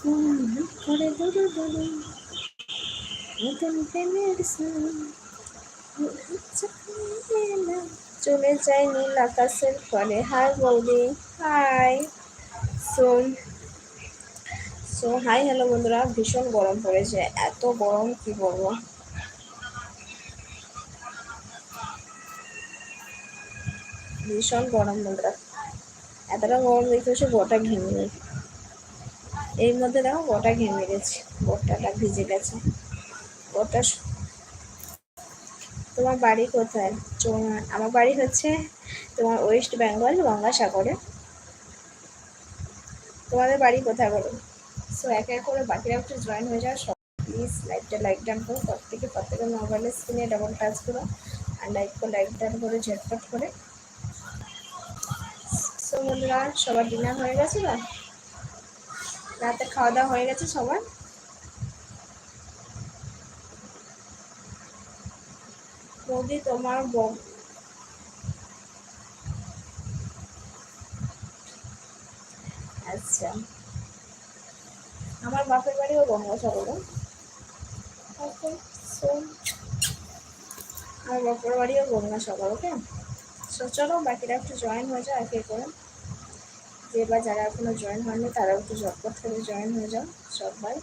করে দুরু দুরু নতুন প্রেমের চলে যাই নীল আকাশের পরে। হাই বৌদি, হাই। সো হাই হ্যালো বন্ধুরা, ভীষণ গরম পড়েছে, এত গরম কি বলবো। ভীষণ গরম বন্ধুরা, এতটা গরম দেখতেছে গোটা ঘেমে। এর মধ্যে দেখো গোটা ঘেমে গেছে, গোটাটা ভিজে গেছে গোটা। তোমার বাড়ি কোথায়? আমার বাড়ি হচ্ছে তোমার ওয়েস্ট বেঙ্গল, গঙ্গাসাগরে। তোমাদের বাড়ি কোথায় বলো? সো একে এক করে বাকিরা একটু জয়েন হয়ে যাও সব। প্লিজ লাইকটা লাইক ডান করো, প্রত্যেকের মোবাইলের স্ক্রিনে ডাবল টাচ করো আর লাইক ডান করে ঝটপট করে। সো বন্ধুরা, সবার ডিনার হয়ে গেছে না? রাতে খাওয়া দাওয়া হয়ে গেছে সবার? বৌদি তোমার আচ্ছা, আমার বাপের বাড়িও গঙ্গাসাগরে। ওকে, সো আমার বাপের বাড়িও গঙ্গাসাগর। ওকে, সো চলো বাকিরা একটু জয়েন হয়ে যাও একে করে। যে বা যারা এখনো জয়েন হয়নি তারাও একটু ঝটপট করে জয়েন হয়ে যাও সবাই।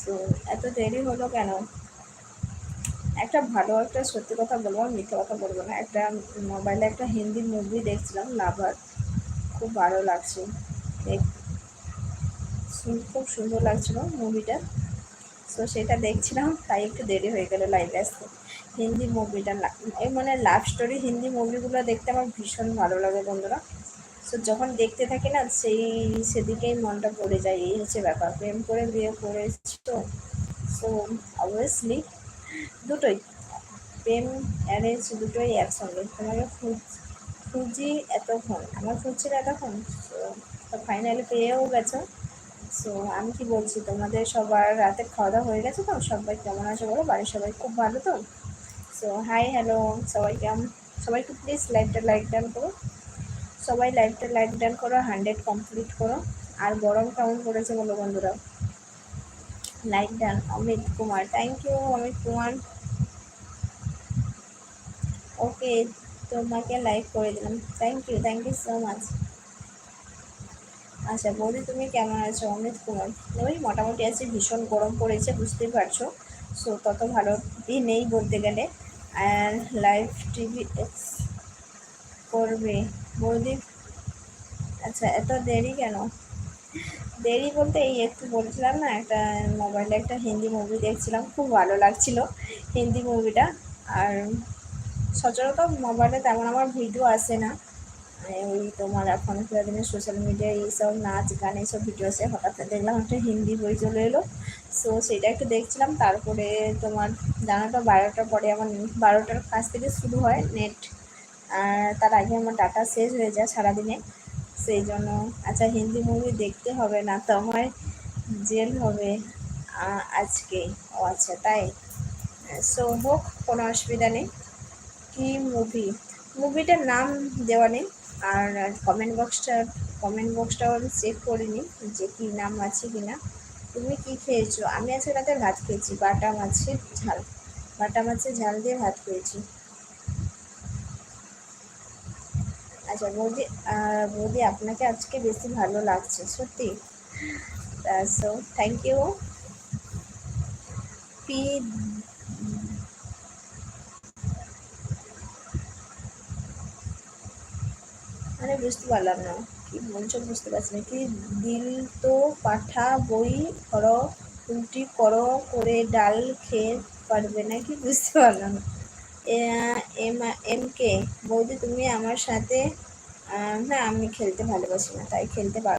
সো এত দেরি হলো কেন? একটা ভালো একটা সত্যি কথা বলবো, মিথ্যে কথা বলবো না, একটা মোবাইলে একটা হিন্দি মুভি দেখছিলাম, লাভার। খুব ভালো লাগছে, খুব সুন্দর লাগছিল মুভিটা। সো সেটা দেখছিলাম, তাই একটু দেরি হয়ে গেল লাইভে আসতে। হিন্দি মুভিটা এই মানে লাভ স্টোরি হিন্দি মুভিগুলো দেখতে আমার ভীষণ ভালো লাগে বন্ধুরা। সো যখন দেখতে থাকি না, সেদিকেই মনটা পড়ে যায়। এই হচ্ছে ব্যাপার, প্রেম করে বিয়ে করেছি তো। সো অবভিয়াসলি দুটোই, প্রেম অ্যারেঞ্জ দুটোই একসঙ্গে। তোমাকে খুঁজি এতক্ষণ, আমার খুঁজছিল এতক্ষণ। তো ফাইনালি পেয়েও গেছো। সো আমি কি বলছি, তোমাদের সবার রাতের খাওয়া দাওয়া হয়ে গেছে তো? সবাই কেমন আছে বলো? বাড়ির সবাই খুব ভালো তো? সো হাই হ্যালো সবাই, কেমন সবাইকে প্লিজ লাইভটা লাইক ডান করো। সবাই লাইভটা লাইক ডান করো, 100 কমপ্লিট করো। আর গরম কেমন পড়েছে বলো বন্ধুরা? Like done. Amit Kumar, thank you Amit Kumar. Okay, তোমাকে লাইক করে দিলাম, থ্যাংক ইউ সো মাচ। আচ্ছা বৌদি, তুমি কেমন আছো? অমিত কুমার, ওই মোটামুটি আছে, ভীষণ গরম পড়েছে বুঝতেই পারছো। সো তত ভালো নেই বলতে গেলে। আর লাইভ টিভি করবে বৌদি? আচ্ছা, এত দেরি কেন? দেরি বলতে এই একটু বলছিলাম না, একটা মোবাইলে একটা হিন্দি মুভি দেখছিলাম, খুব ভালো লাগছিল হিন্দি মুভিটা। আর সচরাচর মোবাইলে তেমন আমার ভিডিও আসে না। ওই তোমার এখনকার দিনে সোশ্যাল মিডিয়ায় এইসব নাচ গান এইসব ভিডিও আসে, হঠাৎ দেখলাম একটা হিন্দি বই চলে এলো। সো সেটা একটু দেখছিলাম। তারপরে তোমার জানো তো 12টার পরে আমার 12টার কাছ থেকে শুরু হয় নেট, আর তার আগে আমার ডাটা শেষ হয়ে যায় সারাদিনে। সেই জন্য আচ্ছা, হিন্দি মুভি দেখতে হবে না তো আমার, জেল হবে আজকে? ও আচ্ছা তাই। সো হোক, কোনো অসুবিধা নেই। কি মুভি? মুভিটার নাম দেওয়া নেই। আর কমেন্ট বক্সটাও আমি চেক করিনি যে কী নাম আছে কি না। তুমি কি খেয়েছো? আমি আজকে রাতে ভাত খেয়েছি, বাটা মাছের ঝাল দিয়ে ভাত খেয়েছি। আচ্ছা বৌদি, বৌদি আপনাকে আজকে বেশি ভালো লাগছে সত্যি। So thank you. পি মানে বুঝতে পারলাম না কি বলছো, বুঝতে পারছি না কি। দিল তো পাঠা বই করো, রুটি করো করে ডাল খেয়ে পারবে না কি, বুঝতে পারলাম না। এম এম কে বৌদি, তুমি আমার সাথে না, আমি খেলতে ভালোবাসি না, তাই খেলতে পারবো